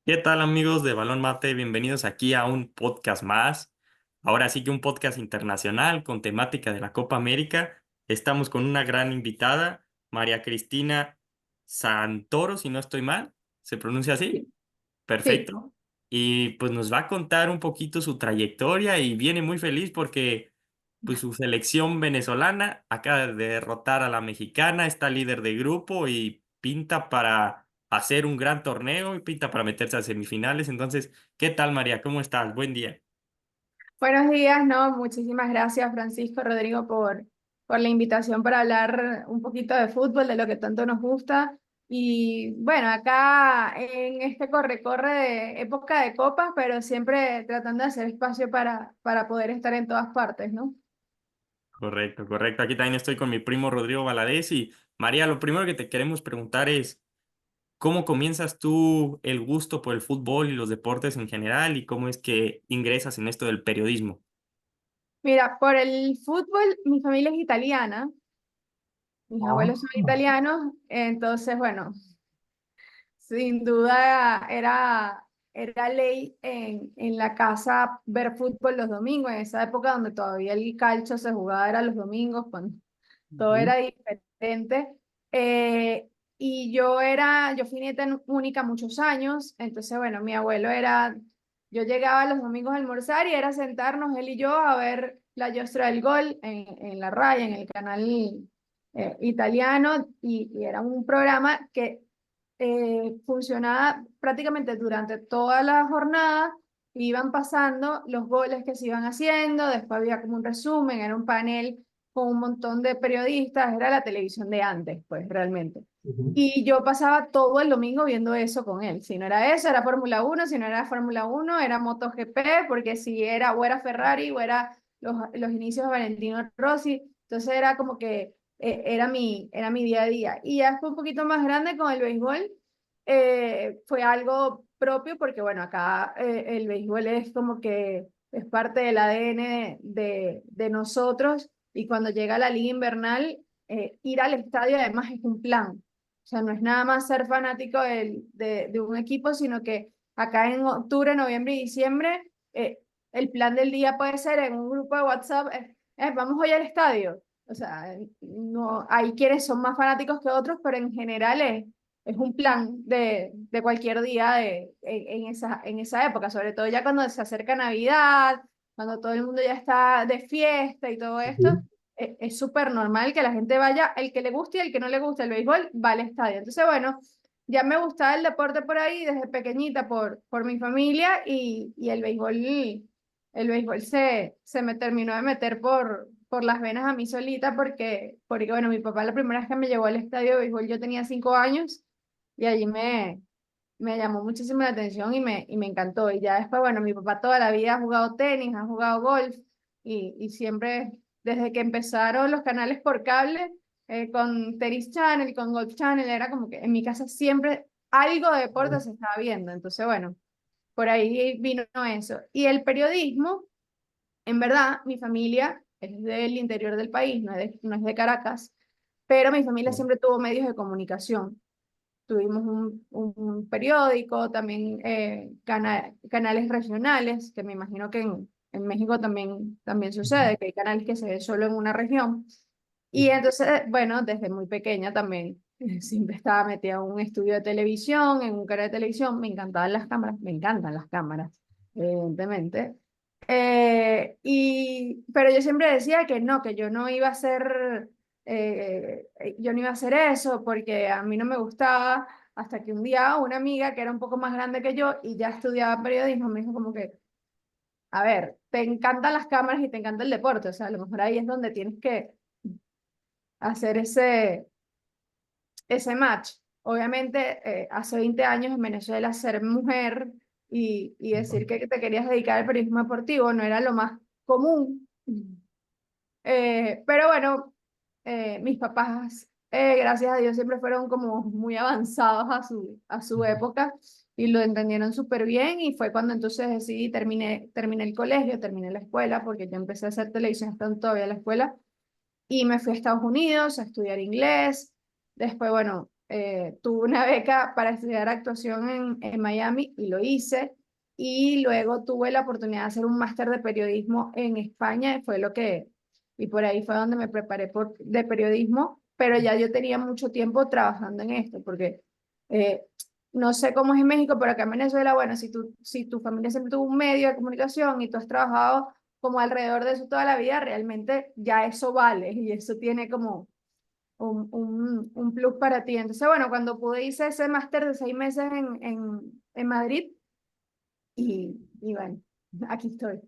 ¿Qué tal amigos de Balón Mate? Bienvenidos aquí a un podcast más. Ahora sí que un podcast internacional con temática de la Copa América. Estamos con una gran invitada, María Cristina Santoro, si no estoy mal. ¿Se pronuncia así? Sí, Perfecto. Y pues nos va a contar un poquito su trayectoria y viene muy feliz porque pues su selección venezolana acaba de derrotar a la mexicana, está líder de grupo y pinta para hacer un gran torneo y pinta para meterse a semifinales. Entonces, ¿qué tal, María? ¿Cómo estás? Buen día. buenos días, ¿no? Muchísimas gracias, Francisco, Rodrigo, por la invitación para hablar un poquito de fútbol, de lo que tanto nos gusta. Y bueno, acá en este corre-corre de época de copas, pero siempre tratando de hacer espacio para poder estar en todas partes, ¿no? Correcto, correcto. Aquí también estoy con mi primo Rodrigo Valadez y María, lo primero que te queremos preguntar es, ¿cómo comienzas tú el gusto por el fútbol y los deportes en general y cómo es que ingresas en esto del periodismo? Mira, por el fútbol, mi familia es italiana, mis abuelos son italianos, entonces, bueno, sin duda era ley en la casa ver fútbol los domingos, en esa época donde todavía el calcio se jugaba era los domingos, cuando todo Ujú. era diferente. Y yo fui nieta única muchos años, entonces bueno, mi abuelo era, yo llegaba los domingos a almorzar y era sentarnos él y yo a ver la Giostra del Gol en la raya, en el canal italiano, y era un programa que funcionaba prácticamente durante toda la jornada, iban pasando los goles que se iban haciendo, después había como un resumen, era un panel con un montón de periodistas, era la televisión de antes, pues realmente. Ujú. Y yo pasaba todo el domingo viendo eso con él. Si no era eso, era Fórmula Uno, si no era Fórmula Uno, era MotoGP, porque si era o era Ferrari o era los inicios de Valentino Rossi. Entonces era como que era mi día a día. Y ya fue un poquito más grande con el béisbol, fue algo propio porque, bueno, acá el béisbol es como que es parte del ADN de nosotros y cuando llega la liga invernal, ir al estadio además es un plan. O sea, no es nada más ser fanático de un equipo, sino que acá en octubre, noviembre y diciembre, el plan del día puede ser en un grupo de WhatsApp, vamos hoy al estadio. O sea, no, hay quienes son más fanáticos que otros, pero en general es un plan de cualquier día en esa época, sobre todo ya cuando se acerca Navidad, cuando todo el mundo ya está de fiesta y todo esto, Ujú. es súper normal que la gente vaya, el que le guste y el que no le guste el béisbol, va al estadio. Entonces, bueno, ya me gustaba el deporte por ahí desde pequeñita por mi familia y el béisbol se me terminó de meter por las venas a mí solita porque, bueno, mi papá la primera vez que me llevó al estadio de béisbol yo tenía 5 años y allí me llamó muchísimo la atención y me encantó. Y ya después, bueno, mi papá toda la vida ha jugado tenis, ha jugado golf y siempre, desde que empezaron los canales por cable, con Tennis Channel, con Golf Channel, era como que en mi casa siempre algo de deporte se estaba viendo. Entonces, bueno, por ahí vino eso. Y el periodismo, en verdad, mi familia es del interior del país, no es de Caracas, pero mi familia siempre tuvo medios de comunicación. Tuvimos un periódico, también canales regionales, que me imagino que en México también sucede, que hay canales que se ven solo en una región. Y entonces, bueno, desde muy pequeña también siempre estaba metida en un estudio de televisión, en un canal de televisión, me encantaban las cámaras, me encantan las cámaras, evidentemente. Pero yo siempre decía que no, que yo no iba a hacer eso porque a mí no me gustaba, hasta que un día una amiga que era un poco más grande que yo y ya estudiaba periodismo me dijo como que, a ver, te encantan las cámaras y te encanta el deporte, o sea, a lo mejor ahí es donde tienes que hacer ese match. Obviamente, hace 20 años en Venezuela ser mujer y decir que te querías dedicar al periodismo deportivo no era lo más común. Pero bueno, mis papás, gracias a Dios, siempre fueron como muy avanzados a su época y lo entendieron súper bien y fue cuando entonces decidí, terminé el colegio, terminé la escuela, porque yo empecé a hacer televisión estando todavía en la escuela y me fui a Estados Unidos a estudiar inglés. Después, bueno, tuve una beca para estudiar actuación en Miami y lo hice. Y luego tuve la oportunidad de hacer un máster de periodismo en España, y por ahí fue donde me preparé de periodismo, pero ya yo tenía mucho tiempo trabajando en esto, porque eh, no sé cómo es en México, pero acá en Venezuela, bueno, si tu familia siempre tuvo un medio de comunicación y tú has trabajado como alrededor de eso toda la vida, realmente ya eso vale y eso tiene como un plus para ti. Entonces, bueno, cuando pude hice ese máster de 6 meses en Madrid y bueno, aquí estoy.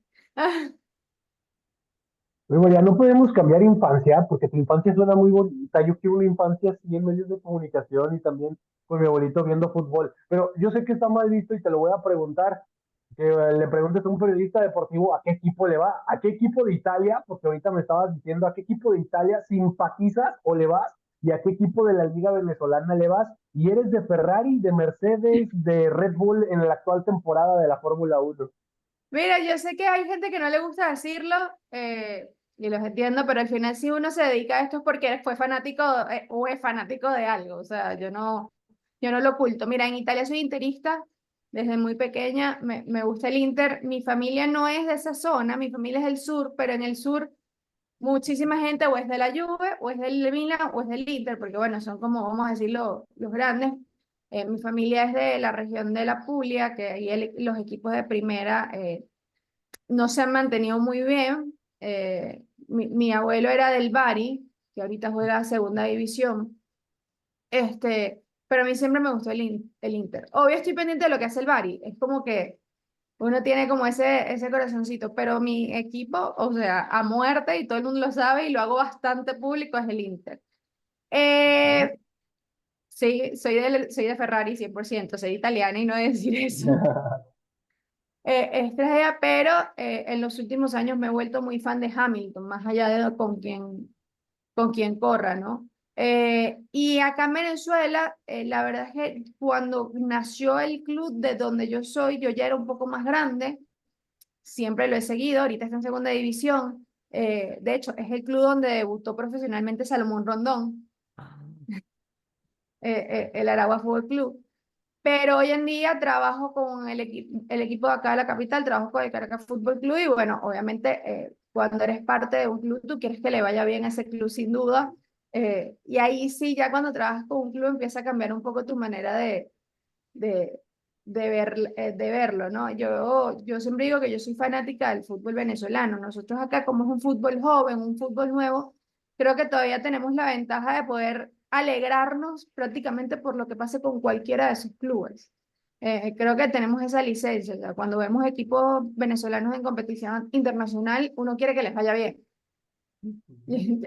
Luego ya no podemos cambiar infancia, porque tu infancia suena muy bonita. Yo quiero una infancia así en medios de comunicación y también con mi abuelito viendo fútbol. Pero yo sé que está mal visto y te lo voy a preguntar. Que le preguntes a un periodista deportivo a qué equipo le va, a qué equipo de Italia, porque ahorita me estabas diciendo a qué equipo de Italia simpatizas o le vas y a qué equipo de la Liga Venezolana le vas. Y eres de Ferrari, de Mercedes, de Red Bull en la actual temporada de la Fórmula 1. Mira, yo sé que hay gente que no le gusta decirlo, y los entiendo, pero al final si uno se dedica a esto es porque fue fanático o es fanático de algo, o sea, yo no lo oculto. Mira, en Italia soy interista desde muy pequeña, me gusta el Inter, mi familia no es de esa zona, mi familia es del sur, pero en el sur muchísima gente o es de la Juve, o es del Milan, o es del Inter, porque bueno, son como, vamos a decir, los grandes. Mi familia es de la región de la Puglia, que ahí los equipos de primera no se han mantenido muy bien. Mi abuelo era del Bari, que ahorita juega segunda división, pero a mí siempre me gustó el Inter. Obvio estoy pendiente de lo que hace el Bari, es como que uno tiene como ese corazoncito, pero mi equipo, o sea, a muerte, y todo el mundo lo sabe, y lo hago bastante público, es el Inter. Eh, sí, soy de Ferrari 100%, soy italiana y no he de decir eso. Es tragedia, pero en los últimos años me he vuelto muy fan de Hamilton, más allá de con quien corra, ¿no? Y acá en Venezuela, la verdad es que cuando nació el club de donde yo soy, yo ya era un poco más grande, siempre lo he seguido, ahorita está en segunda división. De hecho, es el club donde debutó profesionalmente Salomón Rondón, el Aragua Fútbol Club. Pero hoy en día trabajo con el equipo de acá de la capital, trabajo con el Caracas Fútbol Club y bueno, obviamente cuando eres parte de un club, tú quieres que le vaya bien a ese club sin duda. Y ahí sí, ya cuando trabajas con un club empieza a cambiar un poco tu manera de, de verlo, ¿no? Yo siempre digo que yo soy fanática del fútbol venezolano. Nosotros acá, como es un fútbol joven, un fútbol nuevo, creo que todavía tenemos la ventaja de poder alegrarnos prácticamente por lo que pase con cualquiera de sus clubes. Creo que tenemos esa licencia. O sea, cuando vemos equipos venezolanos en competición internacional, uno quiere que les vaya bien.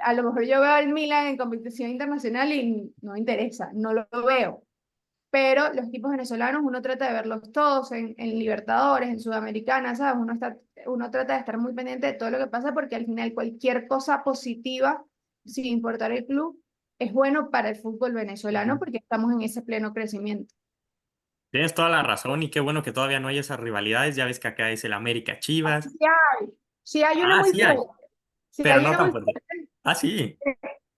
A lo mejor yo veo al Milan en competición internacional y no me interesa, no lo veo, pero los equipos venezolanos uno trata de verlos todos en Libertadores, en Sudamericana, ¿sabes? Uno trata de estar muy pendiente de todo lo que pasa porque al final cualquier cosa positiva, sin importar el club, es bueno para el fútbol venezolano porque estamos en ese pleno crecimiento. Tienes toda la razón y qué bueno que todavía no hay esas rivalidades. Ya ves que acá es el América Chivas. Sí hay una Ah, muy sí hay, fuerte, sí pero hay no una tan muy fuerte. fuerte, Ah, sí.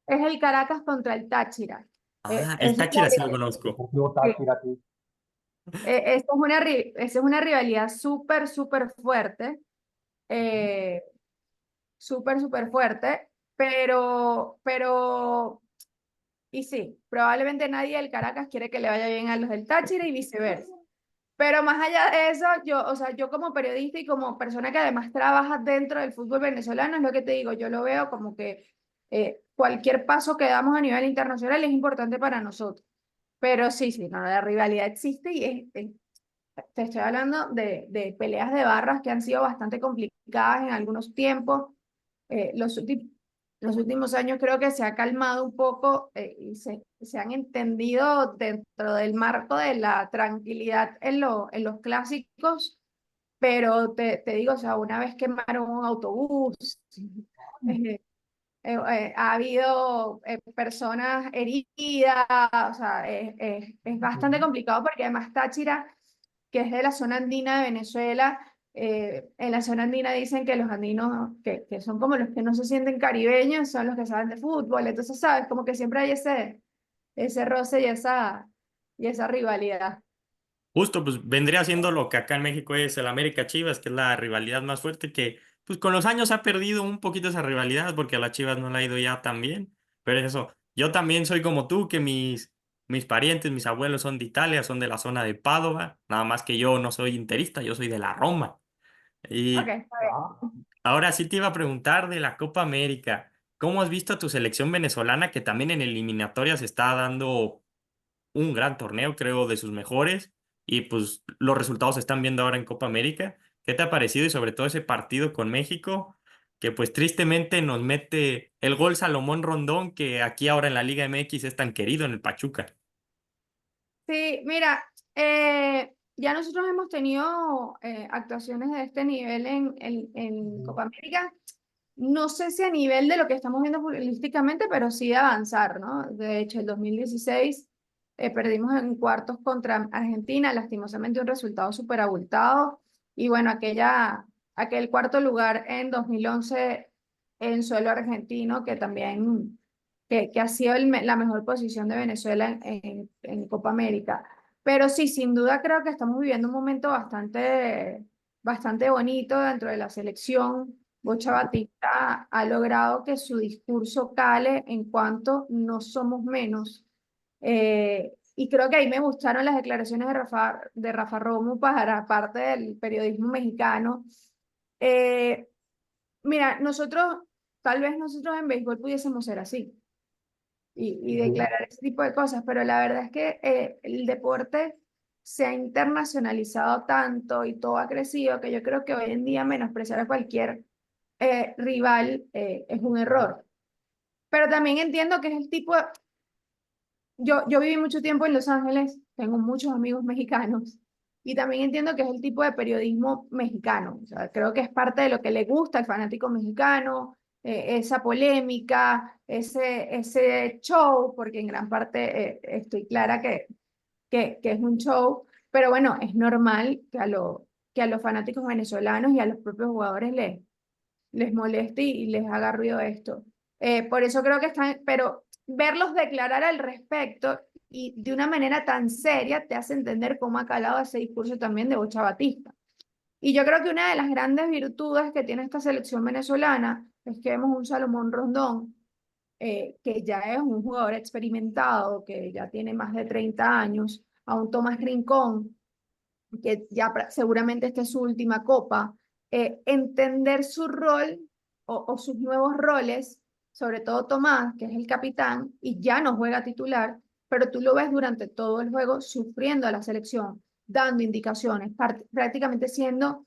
es el Caracas contra el Táchira. Ah, el Esa es Táchira sí lo El conozco. Deportivo Táchira, sí. esa es una rivalidad súper, súper fuerte. eh, Súper, súper fuerte, y sí, probablemente nadie del Caracas quiere que le vaya bien a los del Táchira y viceversa. Pero más allá de eso, o sea, yo como periodista y como persona que además trabaja dentro del fútbol venezolano, es lo que te digo, yo lo veo como que cualquier paso que damos a nivel internacional es importante para nosotros. Pero sí, sí, no, la rivalidad existe y te estoy hablando de peleas de barras que han sido bastante complicadas en algunos tiempos. Los últimos años creo que se ha calmado un poco y se han entendido dentro del marco de la tranquilidad en los clásicos, pero te digo, o sea, una vez quemaron un autobús, eh, ha habido personas heridas, o sea, es bastante complicado porque además Táchira, que es de la zona andina de Venezuela, en la zona andina dicen que los andinos, que son como los que no se sienten caribeños, son los que saben de fútbol, entonces, ¿sabes? Como que siempre hay ese roce y esa rivalidad. Justo, pues vendría siendo lo que acá en México es el América Chivas, que es la rivalidad más fuerte, que pues con los años ha perdido un poquito esa rivalidad porque a las Chivas no le ha ido ya tan bien. Pero es eso, yo también soy como tú, que mis parientes, mis abuelos son de Italia, son de la zona de Padova, nada más que yo no soy interista, yo soy de la Roma. Ok, Y está Ah, bien. ahora sí te iba a preguntar de la Copa América, ¿cómo has visto a tu selección venezolana que también en eliminatorias está dando un gran torneo, creo, de sus mejores, y pues los resultados se están viendo ahora en Copa América? ¿Qué te ha parecido? Y sobre todo ese partido con México, que pues tristemente nos mete el gol Salomón Rondón, que aquí ahora en la Liga MX es tan querido en el Pachuca. Sí, mira, ya nosotros hemos tenido actuaciones de este nivel en Copa América. No sé si a nivel de lo que estamos viendo futbolísticamente, pero sí de avanzar, ¿no? De hecho, el 2016 perdimos en cuartos contra Argentina, lastimosamente un resultado súper abultado. Y bueno, aquel cuarto lugar en 2011 en suelo argentino, que también que ha sido la mejor posición de Venezuela en Copa América. Pero sí, sin duda creo que estamos viviendo un momento bastante bonito dentro de la selección. Bocha Batista ha logrado que su discurso cale en cuanto no somos menos. Y creo que ahí me gustaron las declaraciones de Rafa Romo para parte del periodismo mexicano. Eh, Mira, tal vez nosotros en béisbol pudiésemos ser así y ujú. declarar ese tipo de cosas, pero la verdad es que el deporte se ha internacionalizado tanto y todo ha crecido que yo creo que hoy en día menospreciar a cualquier rival es un error. Pero también entiendo que es el tipo de... Yo viví mucho tiempo en Los Ángeles, tengo muchos amigos mexicanos y también entiendo que es el tipo de periodismo mexicano. O sea, creo que es parte de lo que le gusta al fanático mexicano, esa polémica, ese show, porque en gran parte estoy clara que es un show, pero bueno, es normal que a los fanáticos venezolanos y a los propios jugadores les moleste y les haga ruido esto. Por eso creo que están, pero verlos declarar al respecto y de una manera tan seria te hace entender cómo ha calado ese discurso también de Bocha Batista. Y yo creo que una de las grandes virtudes que tiene esta selección venezolana es que vemos un Salomón Rondón, que ya es un jugador experimentado, que ya tiene más de 30 años, a un Tomás Rincón, que ya seguramente esta es su última copa, entender su rol o sus nuevos roles, sobre todo Tomás, que es el capitán, y ya no juega titular, pero tú lo ves durante todo el juego sufriendo a la selección, dando indicaciones, prácticamente siendo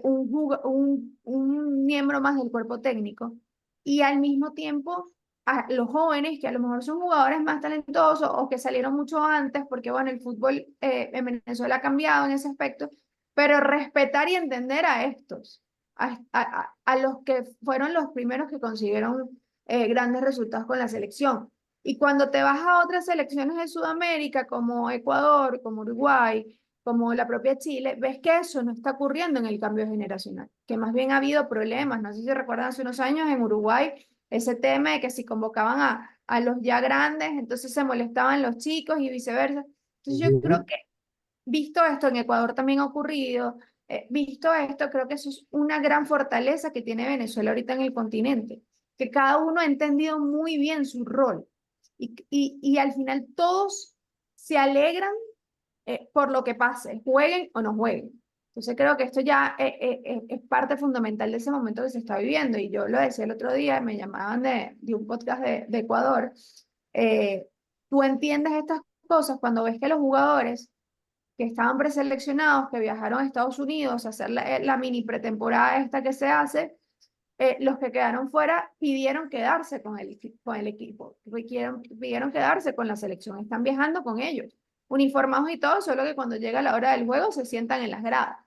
un miembro más del cuerpo técnico. Y al mismo tiempo a los jóvenes que a lo mejor son jugadores más talentosos o que salieron mucho antes, porque bueno, el fútbol en Venezuela ha cambiado en ese aspecto, pero respetar y entender a estos, a los que fueron los primeros que consiguieron grandes resultados con la selección. Y cuando te vas a otras selecciones de Sudamérica, como Ecuador, como Uruguay, como la propia Chile, ves que eso no está ocurriendo en el cambio generacional, que más bien ha habido problemas. No sé si recuerdan hace unos años en Uruguay ese tema de que si convocaban a los ya grandes, entonces se molestaban los chicos y viceversa. Entonces yo creo Ujú. que, visto esto, en Ecuador también ha ocurrido, visto esto, creo que eso es una gran fortaleza que tiene Venezuela ahorita en el continente, que cada uno ha entendido muy bien su rol y al final todos se alegran por lo que pase, jueguen o no jueguen. Entonces creo que esto ya es parte fundamental de ese momento que se está viviendo. Y yo lo decía el otro día, me llamaban de un podcast de Ecuador. Eh, Tú entiendes estas cosas cuando ves que los jugadores que estaban preseleccionados, que viajaron a Estados Unidos a hacer la mini pretemporada esta que se hace, los que quedaron fuera pidieron quedarse con el equipo, pidieron quedarse con la selección, están viajando con ellos, uniformados y todo, solo que cuando llega la hora del juego se sientan en las gradas.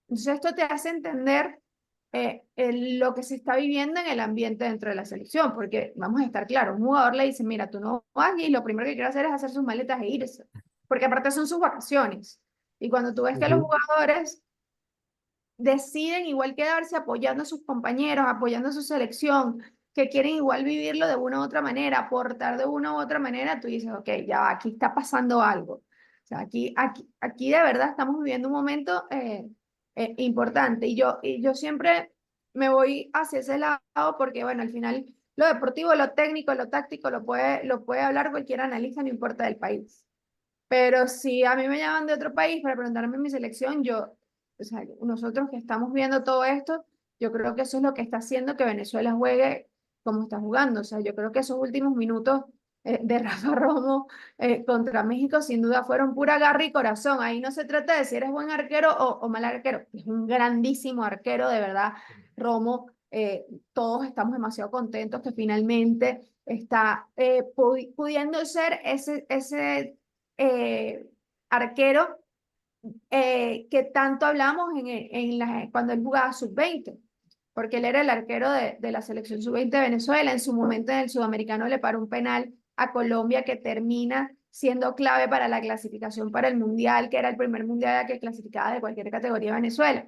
Entonces esto te hace entender lo que se está viviendo en el ambiente dentro de la selección, porque vamos a estar claros, un jugador le dice, mira, tú no vas y lo primero que quiere hacer es hacer sus maletas e irse, porque aparte son sus vacaciones. Y cuando tú ves que los Ujú. jugadores deciden igual quedarse apoyando a sus compañeros, apoyando a su selección, que quieren igual vivirlo de una u otra manera, aportar de una u otra manera, tú dices, ok, ya va, aquí está pasando algo. O sea, aquí de verdad estamos viviendo un momento importante. Y yo siempre me voy hacia ese lado porque, bueno, al final lo deportivo, lo técnico, lo táctico lo puede hablar cualquier analista, no importa del país. Pero si a mí me llaman de otro país para preguntarme mi selección, o sea, nosotros que estamos viendo todo esto, yo creo que eso es lo que está haciendo que Venezuela juegue como está jugando. O sea, yo creo que esos últimos minutos de Rafa Romo contra México sin duda fueron pura garra y corazón. Ahí no se trata de si eres buen arquero o mal arquero. Es un grandísimo arquero, de verdad. Romo, todos estamos demasiado contentos que finalmente está pudiendo ser ese arquero que tanto hablamos cuando él jugaba sub-20, porque él era el arquero de la selección sub-20 de Venezuela. En su momento en el sudamericano le paró un penal a Colombia que termina siendo clave para la clasificación para el mundial, que era el primer mundial que clasificaba de cualquier categoría Venezuela.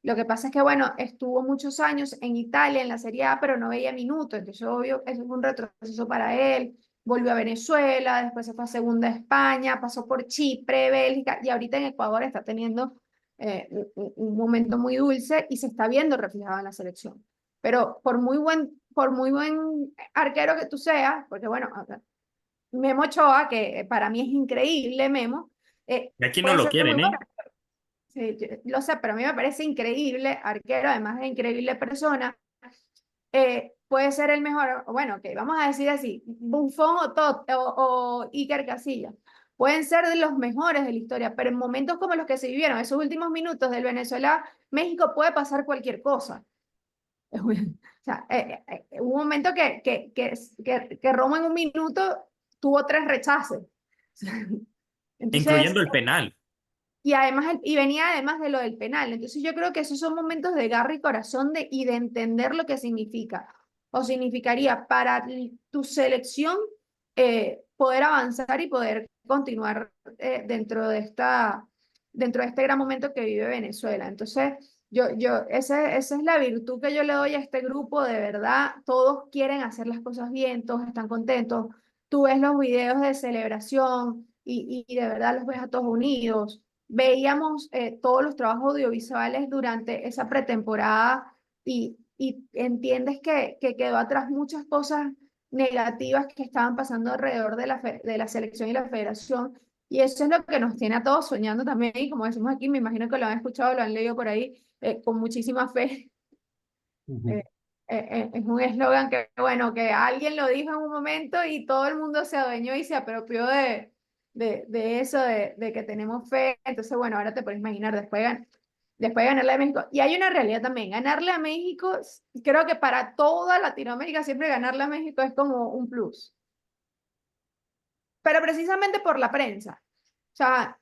Lo que pasa es que, bueno, estuvo muchos años en Italia, en la Serie A, pero no veía minutos, entonces obvio, eso fue un retroceso para él. Volvió a Venezuela, después se fue a segunda a España, pasó por Chipre, Bélgica, y ahorita en Ecuador está teniendo un momento muy dulce y se está viendo reflejado en la selección. Pero por muy buen arquero que tú seas, porque bueno, Memo Ochoa, que para mí es increíble, Memo, Y aquí no puede lo ser muy quieren, bueno. ¿eh? Sí, yo lo sé, pero a mí me parece increíble arquero, además de increíble persona. Puede ser el mejor, bueno, que vamos a decir así, Buffon o Iker Casillas. Pueden ser de los mejores de la historia, pero en momentos como los que se vivieron, esos últimos minutos del Venezuela-México, puede pasar cualquier cosa. O sea, hubo un momento que Romo en un minuto tuvo 3 rechaces. Entonces, Incluyendo el penal. y además, y venía además de lo del penal. Entonces yo creo que esos son momentos de garra y corazón y de entender lo que significa o significaría para tu selección poder avanzar y poder continuar dentro de este gran momento que vive Venezuela. Entonces, esa es la virtud que yo le doy a este grupo, de verdad. Todos quieren hacer las cosas bien, todos están contentos. Tú ves los videos de celebración y de verdad los ves a todos unidos. Veíamos todos los trabajos audiovisuales durante esa pretemporada y entiendes que quedó atrás muchas cosas negativas que estaban pasando alrededor de la selección y la federación. Y eso es lo que nos tiene a todos soñando también, y como decimos aquí, me imagino que lo han escuchado, lo han leído por ahí, con muchísima fe. Ujú. Eh, es un eslogan que, bueno, que alguien lo dijo en un momento y todo el mundo se adueñó y se apropió de eso, de que tenemos fe. Entonces, bueno, ahora te puedes imaginar, después de ganarle a México. Y hay una realidad también, ganarle a México, creo que para toda Latinoamérica siempre ganarle a México es como un plus, pero precisamente por la prensa. O sea,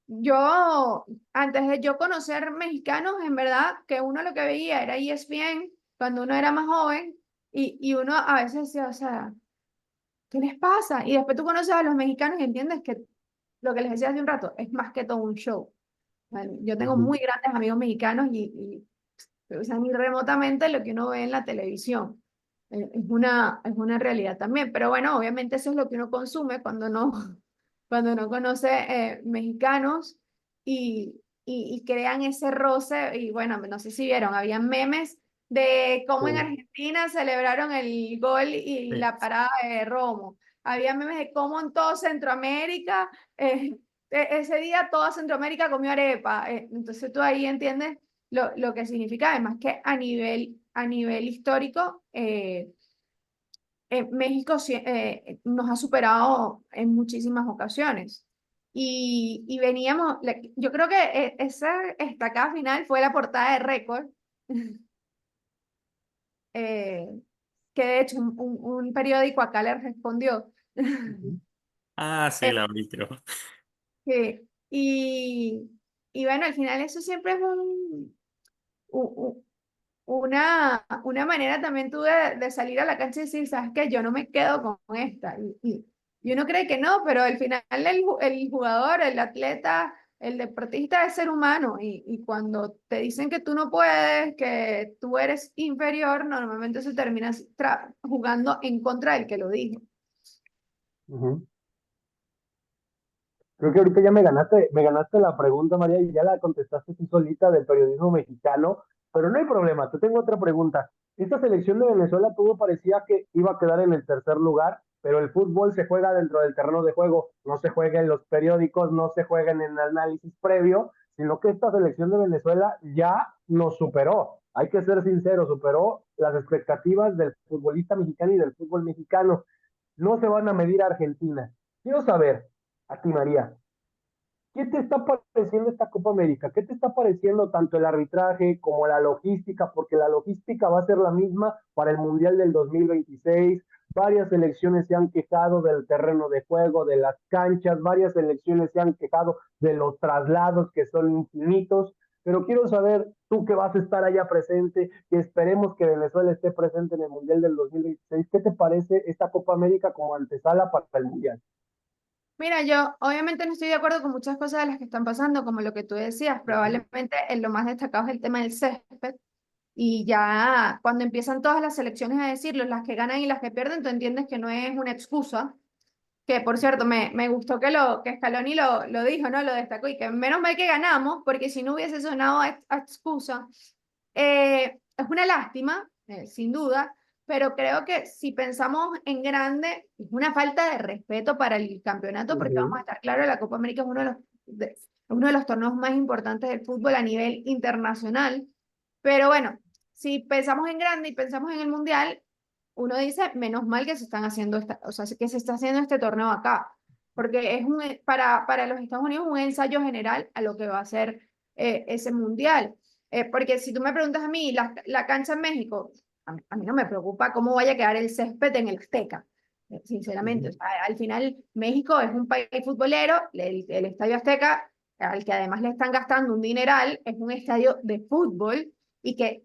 yo, antes de yo conocer mexicanos, en verdad, que uno lo que veía era ESPN cuando uno era más joven y uno a veces decía, o sea, ¿qué les pasa? Y después tú conoces a los mexicanos y entiendes que lo que les decía hace un rato es más que todo un show. Bueno, yo tengo Ujú. muy grandes amigos mexicanos y o sea, ni remotamente lo que uno ve en la televisión. Es una realidad también, pero bueno, obviamente eso es lo que uno consume cuando no conoce mexicanos y crean ese roce. Y bueno, no sé si vieron, había memes de cómo en Sí. Argentina celebraron el gol y Sí. la parada de Romo. Había memes de cómo en todo Centroamérica, ese día toda Centroamérica comió arepa. Entonces tú ahí entiendes lo que significa, además que a nivel histórico, México nos ha superado en muchísimas ocasiones. Y veníamos, yo creo que esa estacada final fue la portada de Récord, eh, que de hecho un periódico acá le respondió. Ujú. Ah, sí, Eh, la vi, creo. y bueno, al final eso siempre es u- una manera también tú de salir a la cancha y decir, ¿sabes qué? Yo no me quedo con esta. Y uno cree que no, pero al final el jugador, el atleta, el deportista es ser humano y cuando te dicen que tú no puedes, que tú eres inferior, normalmente se termina jugando en contra del que lo dijo. Ujú. Creo que ahorita ya me ganaste la pregunta, María, y ya la contestaste tú solita del periodismo mexicano, pero no hay problema, te tengo otra pregunta. Esta selección de Venezuela todo parecía que iba a quedar en el tercer lugar, pero el fútbol se juega dentro del terreno de juego, no se juega en los periódicos, no se juega en el análisis previo, sino que esta selección de Venezuela ya nos superó. Hay que ser sinceros, superó las expectativas del futbolista mexicano y del fútbol mexicano. No se van a medir a Argentina. Quiero saber, a ti, María, ¿qué te está pareciendo esta Copa América? ¿Qué te está pareciendo tanto el arbitraje como la logística? Porque la logística va a ser la misma para el Mundial del 2026. Varias selecciones se han quejado del terreno de juego, de las canchas, varias selecciones se han quejado de los traslados que son infinitos. Pero quiero saber, tú que vas a estar allá presente, que esperemos que Venezuela esté presente en el Mundial del 2026, ¿qué te parece esta Copa América como antesala para el Mundial? Mira, yo obviamente no estoy de acuerdo con muchas cosas de las que están pasando, como lo que tú decías, probablemente en lo más destacado es el tema del césped, y ya cuando empiezan todas las selecciones a decirlo, las que ganan y las que pierden, tú entiendes que no es una excusa, que por cierto, me gustó que Scaloni lo dijo, ¿no? Lo destacó, y que menos mal que ganamos, porque si no hubiese sonado a excusa, es una lástima, sin duda, pero creo que si pensamos en grande, es una falta de respeto para el campeonato, porque vamos a estar claros, la Copa América es uno de los torneos más importantes del fútbol a nivel internacional. Pero bueno, si pensamos en grande y pensamos en el Mundial, uno dice, menos mal que se están haciendo o sea, que se está haciendo este torneo acá, porque es para los Estados Unidos un ensayo general a lo que va a ser ese Mundial. Porque si tú me preguntas a mí, la cancha en México, a mí no me preocupa cómo vaya a quedar el césped en el Azteca, sinceramente. O sea, al final, México es un país futbolero, el Estadio Azteca, al que además le están gastando un dineral, es un estadio de fútbol y que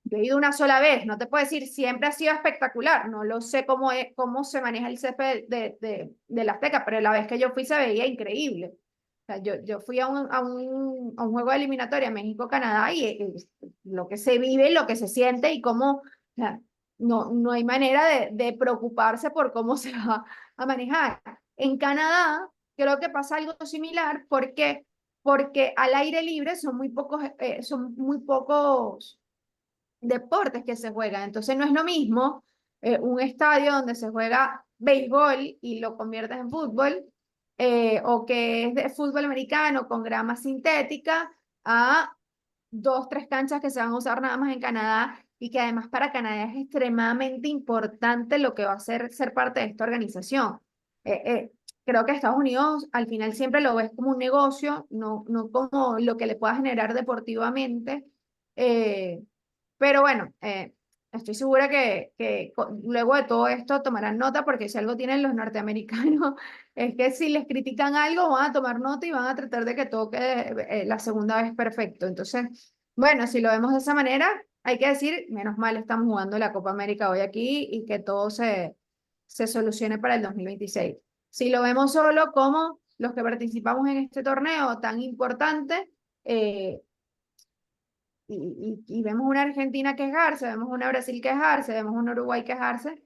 yo he ido una sola vez, no te puedo decir, siempre ha sido espectacular, no lo sé cómo se maneja el césped de la Azteca, pero la vez que yo fui se veía increíble. O sea, yo fui a un juego de eliminatoria México-Canadá y lo que se vive, lo que se siente y cómo, o sea, no hay manera de preocuparse por cómo se va a manejar. En Canadá creo que pasa algo similar porque al aire libre son muy pocos deportes que se juegan. Entonces no es lo mismo un estadio donde se juega béisbol y lo conviertes en fútbol, o que es de fútbol americano con grama sintética, a dos, tres canchas que se van a usar nada más en Canadá y que además para Canadá es extremadamente importante lo que va a ser parte de esta organización. Creo que Estados Unidos al final siempre lo ves como un negocio, no como lo que le pueda generar deportivamente. Eh, pero bueno, estoy segura que luego de todo esto tomarán nota, porque si algo tienen los norteamericanos es que si les critican algo van a tomar nota y van a tratar de que todo quede la segunda vez perfecto. Entonces, bueno, si lo vemos de esa manera, hay que decir, menos mal estamos jugando la Copa América hoy aquí y que todo se solucione para el 2026. Si lo vemos solo como los que participamos en este torneo tan importante, eh, y vemos una Argentina quejarse, vemos una Brasil quejarse, vemos un Uruguay quejarse,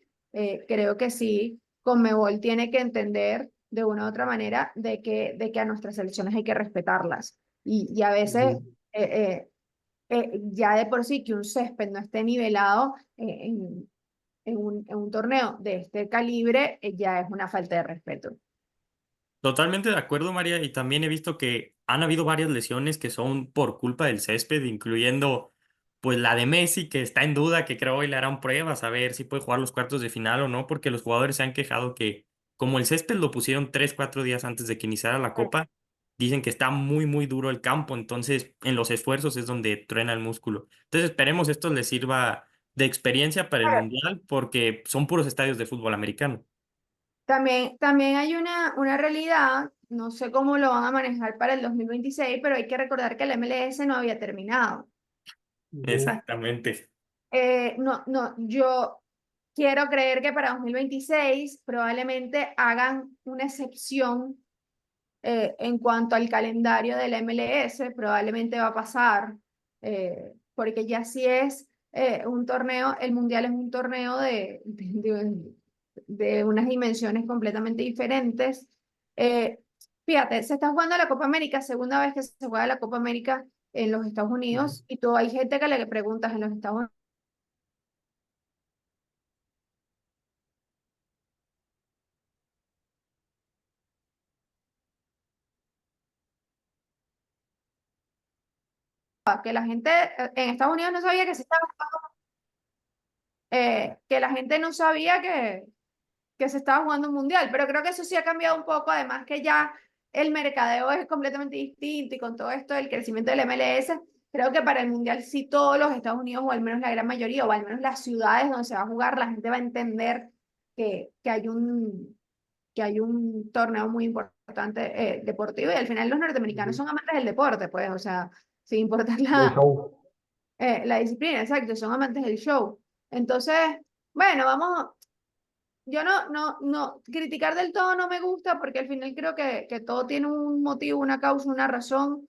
creo que sí, Conmebol tiene que entender de una u otra manera de que a nuestras selecciones hay que respetarlas. Y a veces, ya de por sí que un césped no esté nivelado en un torneo de este calibre, ya es una falta de respeto. Totalmente de acuerdo, María, y también he visto que han habido varias lesiones que son por culpa del césped, incluyendo pues la de Messi, que está en duda, que creo hoy le harán pruebas a ver si puede jugar los cuartos de final o no, porque los jugadores se han quejado que como el césped lo pusieron 3, 4 días antes de que iniciara la Copa, dicen que está muy, muy duro el campo, entonces en los esfuerzos es donde truena el músculo. Entonces esperemos esto les sirva de experiencia para el Mundial, porque son puros estadios de fútbol americano. También hay una realidad, no sé cómo lo van a manejar para el 2026, pero hay que recordar que el MLS no había terminado. Exactamente. No, yo quiero creer que para 2026 probablemente hagan una excepción en cuanto al calendario del MLS, probablemente va a pasar, porque ya sí es un torneo, el Mundial es un torneo de unas dimensiones completamente diferentes. Eh, Fíjate, se está jugando la Copa América, segunda vez que se juega la Copa América en los Estados Unidos, y tú hay gente que le preguntas en los Estados Unidos que la gente en Estados Unidos no sabía que se estaba, que la gente no sabía que se estaba jugando un mundial, pero creo que eso sí ha cambiado un poco, además que ya el mercadeo es completamente distinto y con todo esto del crecimiento del MLS, creo que para el mundial sí todos los Estados Unidos, o al menos la gran mayoría, o al menos las ciudades donde se va a jugar, la gente va a entender que hay un torneo muy importante deportivo, y al final los norteamericanos Ujú. son amantes del deporte, pues, o sea, sin importar Del show. la disciplina, exacto, son amantes del show. Entonces, bueno, vamos, yo no, criticar del todo no me gusta porque al final creo que todo tiene un motivo, una causa, una razón.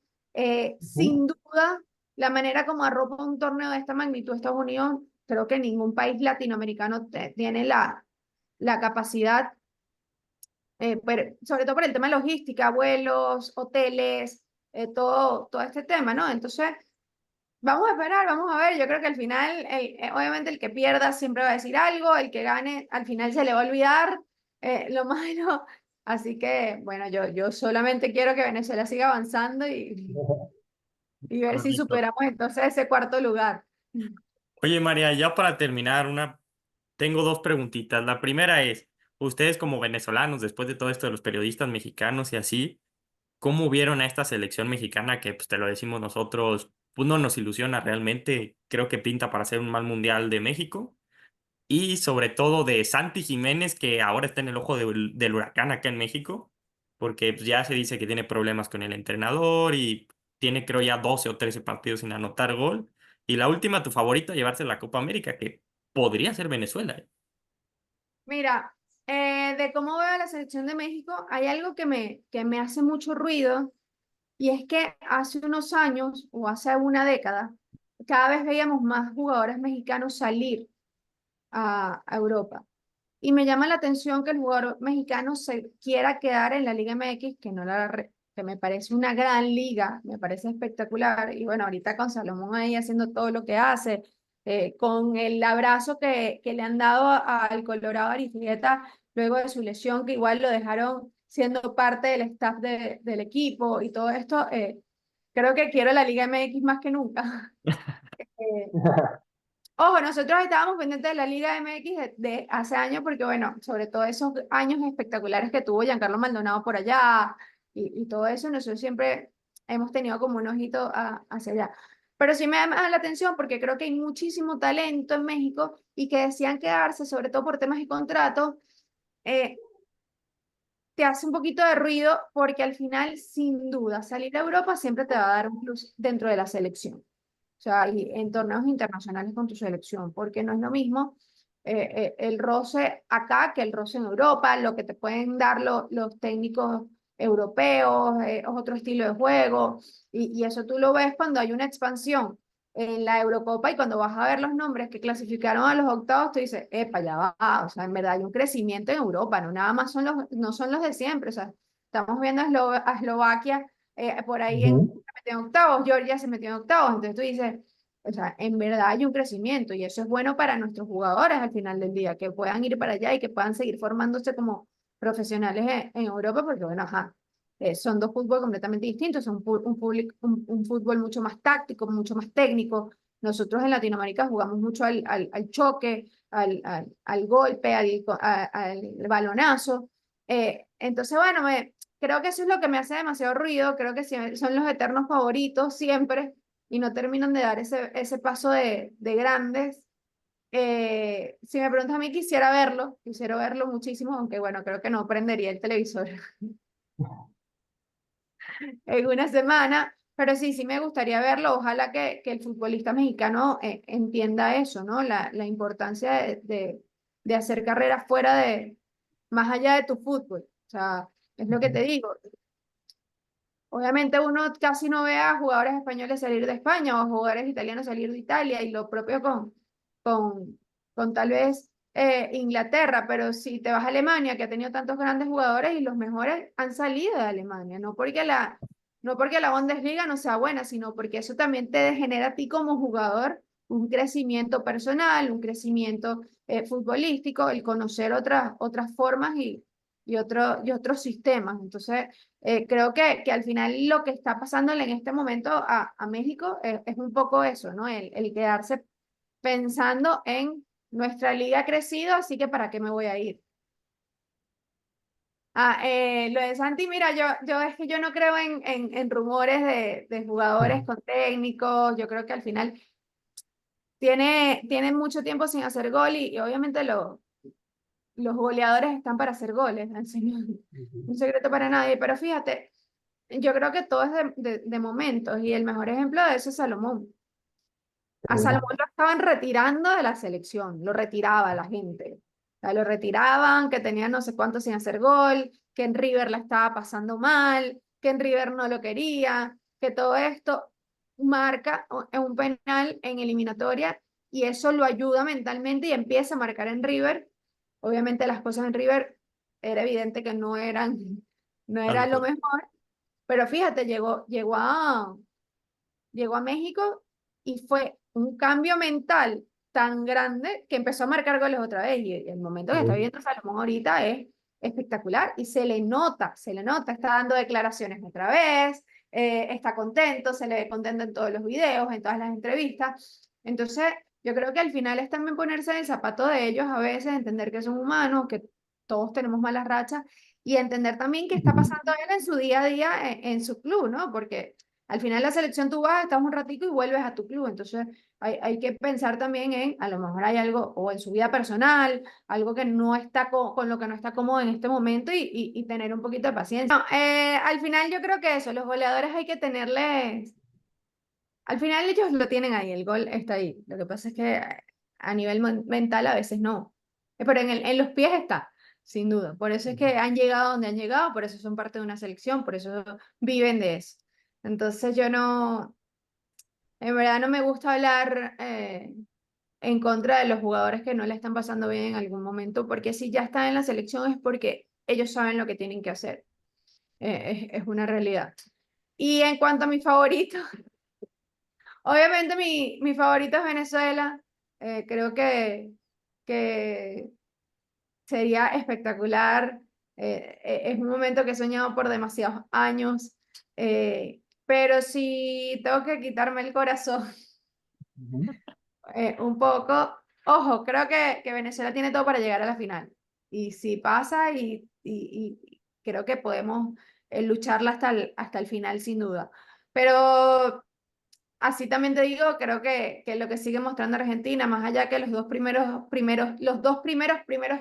Sin Ujú. duda, la manera como arropa un torneo de esta magnitud Estados Unidos, creo que ningún país latinoamericano tiene la capacidad, sobre todo por el tema de logística, vuelos, hoteles, todo este tema, ¿no? Entonces, vamos a esperar, vamos a ver. Yo creo que al final, obviamente el que pierda siempre va a decir algo, el que gane al final se le va a olvidar lo malo. Así que, bueno, yo solamente quiero que Venezuela siga avanzando y ver si Correcto. superamos entonces ese cuarto lugar. Oye, María, ya para terminar, tengo dos preguntitas. La primera es, ustedes como venezolanos, después de todo esto de los periodistas mexicanos y así, ¿cómo vieron a esta selección mexicana que, pues te lo decimos nosotros, pues no nos ilusiona realmente? Creo que pinta para ser un mal mundial de México. Y sobre todo de Santi Jiménez, que ahora está en el ojo del huracán acá en México, porque pues, ya se dice que tiene problemas con el entrenador y tiene creo ya 12 o 13 partidos sin anotar gol. Y la última, tu favorita, llevarse la Copa América, que podría ser Venezuela. Mira, de cómo veo a la selección de México, hay algo que me hace mucho ruido, y es que hace unos años o hace una década, cada vez veíamos más jugadores mexicanos salir a Europa. Y me llama la atención que el jugador mexicano se quiera quedar en la Liga MX, que me parece una gran liga, me parece espectacular. Y bueno, ahorita con Salomón ahí haciendo todo lo que hace, con el abrazo que le han dado al Colorado Aristieta luego de su lesión, que igual lo dejaron siendo parte del staff del equipo y todo esto, creo que quiero la Liga MX más que nunca. Eh, Ojo, nosotros estábamos pendientes de la Liga MX de hace años porque, bueno, sobre todo esos años espectaculares que tuvo Giancarlo Maldonado por allá y todo eso, nosotros siempre hemos tenido como un ojito hacia allá. Pero sí me llama la atención porque creo que hay muchísimo talento en México y que decían quedarse, sobre todo por temas de contrato, eh, te hace un poquito de ruido porque al final, sin duda, salir a Europa siempre te va a dar un plus dentro de la selección. O sea, y en torneos internacionales con tu selección, porque no es lo mismo el roce acá que el roce en Europa, lo que te pueden dar los técnicos europeos, es otro estilo de juego, y eso tú lo ves cuando hay una expansión en la Eurocopa y cuando vas a ver los nombres que clasificaron a los octavos, tú dices, epa, ya va, o sea, en verdad hay un crecimiento en Europa, no nada más no son los de siempre, o sea, estamos viendo a Eslovaquia por ahí Ujú. se metió en octavos, Georgia se metió en octavos, entonces tú dices, o sea, en verdad hay un crecimiento y eso es bueno para nuestros jugadores al final del día, que puedan ir para allá y que puedan seguir formándose como profesionales en Europa, porque bueno, ajá, son dos fútbol completamente distintos, son un fútbol mucho más táctico, mucho más técnico. Nosotros en Latinoamérica jugamos mucho al choque, al golpe, al balonazo. Entonces, bueno, creo que eso es lo que me hace demasiado ruido, creo que son los eternos favoritos siempre y no terminan de dar ese paso de grandes. Si me preguntas a mí, quisiera verlo muchísimo, aunque bueno, creo que no prendería el televisor en una semana, pero sí, sí me gustaría verlo. Ojalá que el futbolista mexicano entienda eso, ¿no? La importancia de hacer carrera fuera más allá de tu fútbol. O sea, es lo que te digo. obviamente uno casi no ve a jugadores españoles salir de España o a jugadores italianos salir de Italia y lo propio con, con tal vez Inglaterra, pero si te vas a Alemania, que ha tenido tantos grandes jugadores y los mejores han salido de Alemania, no porque la Bundesliga no sea buena, sino porque eso también te genera a ti como jugador un crecimiento personal, un crecimiento futbolístico, el conocer otras formas y otros sistemas. Entonces, creo que al final lo que está pasándole en este momento a México es un poco eso, ¿no? El quedarse pensando en nuestra liga ha crecido, así que ¿para qué me voy a ir? Lo de Santi, mira, yo es que yo no creo en rumores de jugadores con técnicos, yo creo que al final tiene mucho tiempo sin hacer gol y obviamente los goleadores están para hacer goles, así no, un secreto para nadie, pero fíjate, yo creo que todo es de momentos y el mejor ejemplo de eso es Salomón. A Salomón lo estaban retirando de la selección, lo retiraba la gente. O sea, lo retiraban, que tenía no sé cuánto sin hacer gol, que en River la estaba pasando mal, que en River no lo quería, que todo esto marca un penal en eliminatoria y eso lo ayuda mentalmente y empieza a marcar en River. Obviamente las cosas en River era evidente que no Lo era lo mejor. mejor, pero fíjate, llegó a México y fue un cambio mental tan grande que empezó a marcar goles otra vez. Y el momento que está viviendo Salomón ahorita es espectacular y se le nota, está dando declaraciones otra vez, está contento, se le ve contento en todos los videos, en todas las entrevistas. Entonces, yo creo que al final es también ponerse en el zapato de ellos a veces, entender que son humanos, que todos tenemos malas rachas y entender también qué está pasando él en su día a día en su club, ¿no? Porque al final la selección tú vas, estás un ratico y vuelves a tu club. Entonces hay que pensar también en, a lo mejor hay algo, o en su vida personal, algo que no está con lo que no está cómodo en este momento y tener un poquito de paciencia. No, al final yo creo que eso, los goleadores hay que tenerles, al final ellos lo tienen ahí, el gol está ahí. Lo que pasa es que a nivel mental a veces no. Pero en los pies está, sin duda. Por eso es que han llegado donde han llegado, por eso son parte de una selección, por eso viven de eso. Entonces yo no, en verdad no me gusta hablar en contra de los jugadores que no le están pasando bien en algún momento, porque si ya están en la selección es porque ellos saben lo que tienen que hacer. Es una realidad. Y en cuanto a mi favorito, obviamente mi favorito es Venezuela. Creo que sería espectacular. Es un momento que he soñado por demasiados años. Pero si tengo que quitarme el corazón un poco, ojo, creo que Venezuela tiene todo para llegar a la final. Y si pasa, y creo que podemos lucharla hasta el final, sin duda. Pero así también te digo, creo que lo que sigue mostrando Argentina, más allá que los dos primeros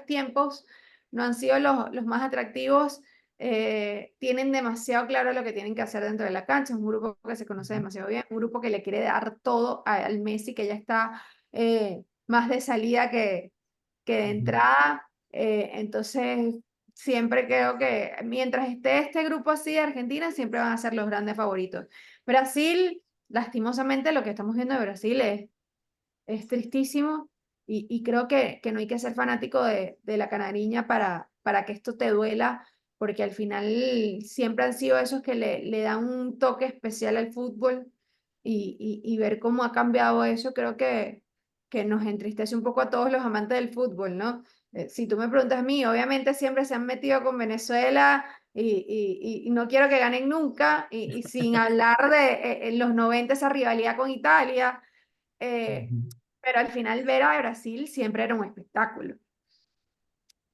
tiempos no han sido los más atractivos, tienen demasiado claro lo que tienen que hacer dentro de la cancha. Es un grupo que se conoce demasiado bien, un grupo que le quiere dar todo al Messi, que ya está más de salida que de entrada. Entonces, siempre creo que mientras esté este grupo así de Argentina, siempre van a ser los grandes favoritos. Brasil, lastimosamente, lo que estamos viendo de Brasil es tristísimo y creo que no hay que ser fanático de la canariña para que esto te duela, porque al final siempre han sido esos que le dan un toque especial al fútbol y ver cómo ha cambiado eso, creo que nos entristece un poco a todos los amantes del fútbol, ¿no? Si tú me preguntas a mí, obviamente siempre se han metido con Venezuela y no quiero que ganen nunca, y sin hablar de en los 90 esa rivalidad con Italia, eh, pero al final ver a Brasil siempre era un espectáculo.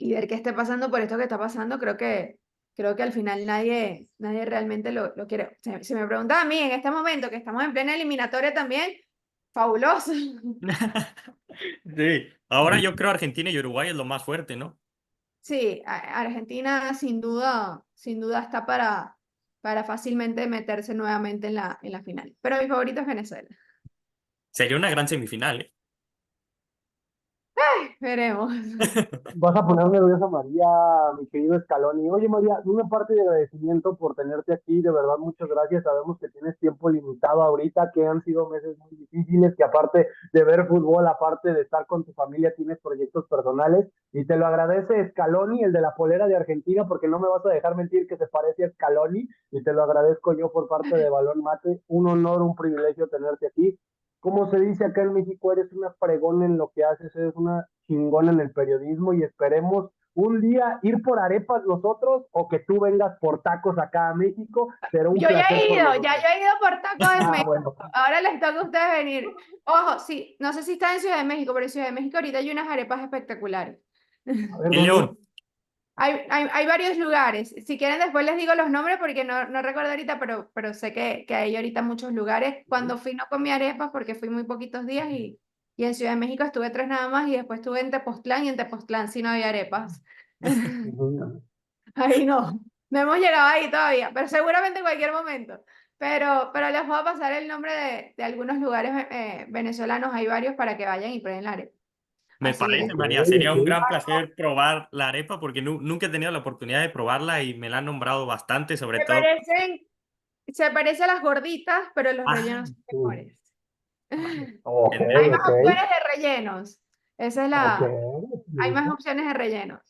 Y ver qué esté pasando por esto que está pasando, creo que al final nadie realmente lo quiere. Si me preguntas a mí en este momento, que estamos en plena eliminatoria también, fabuloso. Sí, ahora yo creo Argentina y Uruguay es lo más fuerte, ¿no? Sí, Argentina sin duda está para fácilmente meterse nuevamente en la final. Pero mi favorito es Venezuela. Sería una gran semifinal, ¿eh? Veremos. Vas a poner nerviosa a María, mi querido Scaloni. Oye, María, una parte de agradecimiento por tenerte aquí, de verdad, muchas gracias. Sabemos que tienes tiempo limitado ahorita, que han sido meses muy difíciles, que aparte de ver fútbol, aparte de estar con tu familia, tienes proyectos personales. Y te lo agradece Scaloni, el de la polera de Argentina, porque no me vas a dejar mentir que se parece a Scaloni. Y te lo agradezco yo por parte de Balón Mate. Un honor, un privilegio tenerte aquí. Como se dice acá en México, eres una fregona en lo que haces, eres una chingona en el periodismo y esperemos un día ir por arepas nosotros o que tú vengas por tacos acá a México. Será un Yo ya placer he por ido, ya nosotros. yo he ido por tacos en Ah, México. bueno. Ahora les toca a ustedes venir. Ojo, sí, no sé si está en Ciudad de México, pero en Ciudad de México ahorita hay unas arepas espectaculares. A ver, En ¿dónde? León, Hay varios lugares. Si quieren, después les digo los nombres porque no recuerdo ahorita, pero sé que hay ahorita muchos lugares. Cuando fui no comí arepas porque fui muy poquitos días y en Ciudad de México estuve 3 nada más y después estuve en Tepoztlán y en Tepoztlán sí no había arepas. Ujú. Ahí no hemos llegado ahí todavía, pero seguramente en cualquier momento. Pero les voy a pasar el nombre de algunos lugares venezolanos, hay varios para que vayan y prueben la arepa. me Así, parece, Ok, María, sería ok. un gran placer probar la arepa porque nunca he tenido la oportunidad de probarla y me la han nombrado bastante, sobre se todo. parecen, se parece a las gorditas, pero los Ah, rellenos son Sí. mejores. Ok, tendré- Hay más ok, opciones de rellenos. Esa es ok. hay más Listo. opciones de rellenos.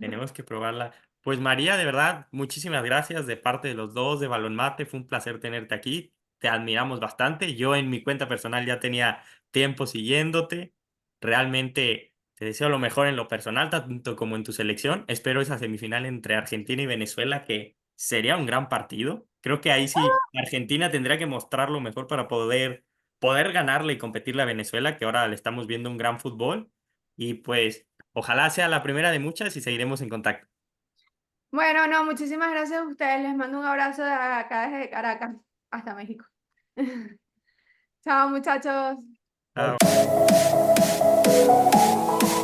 tenemos que probarla. Pues María, de verdad, muchísimas gracias de parte de los dos de Balonmate. Fue un placer tenerte aquí. Te admiramos bastante. Yo en mi cuenta personal ya tenía tiempo siguiéndote. Realmente te deseo lo mejor en lo personal, tanto como en tu selección. Espero esa semifinal entre Argentina y Venezuela, que sería un gran partido. Creo que ahí sí, Argentina tendría que mostrar lo mejor para poder ganarle y competirle a Venezuela, que ahora le estamos viendo un gran fútbol. Y pues ojalá sea la primera de muchas y seguiremos en contacto. Bueno, no, muchísimas gracias a ustedes. Les mando un abrazo de acá desde Caracas hasta México. Chao, muchachos. Chao. Chao.